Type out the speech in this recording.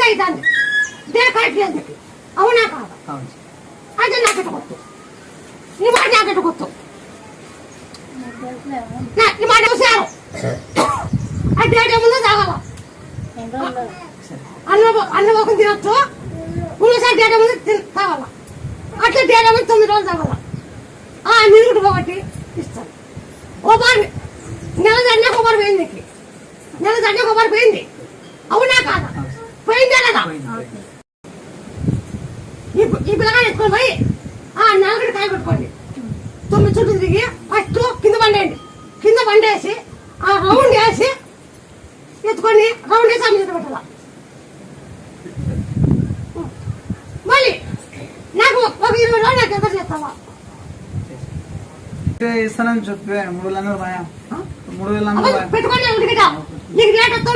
అవుతుంది కరెక్ట్ లేదు అవునా కాదా అయితే నాకెట కొట్టు నీ మాట నాకెట కొట్టు ఈ మాట చూసారు ఆ డేట్ ఏముందో తాగాల అన్న ఒక తినొచ్చు ఇంకోసారి డేట్ ఏముందో తాగాల అట్లా డేట్ ఏముంది 9 రోజులు తాగాల నీరు పోగొట్టి ఇస్తాను ఓ బార్ నెల దండే కొబ్బరి పోయింది నెల దండే కొబ్బరి పోయింది అవునా కాదా పోయిందే కదా ఈ పిల్లగాడు ఎత్తుకొని పోయి నలుగురి కాయ పెట్టుకోండి 9 చుట్టూ తిరిగి ఫస్ట్ కింద బండేసి ఆ రౌండ్ వేసి ఎత్తుకొని రౌండ్ వేసి అమ్మి పెట్టాల మళ్ళీ నాకు ఒక 20 రోజులు నాకు ఎంత చేస్తావా ఇస్తానని చెప్పే 3,000 పెట్టుకోండి నీకు రేట్ వస్తుంది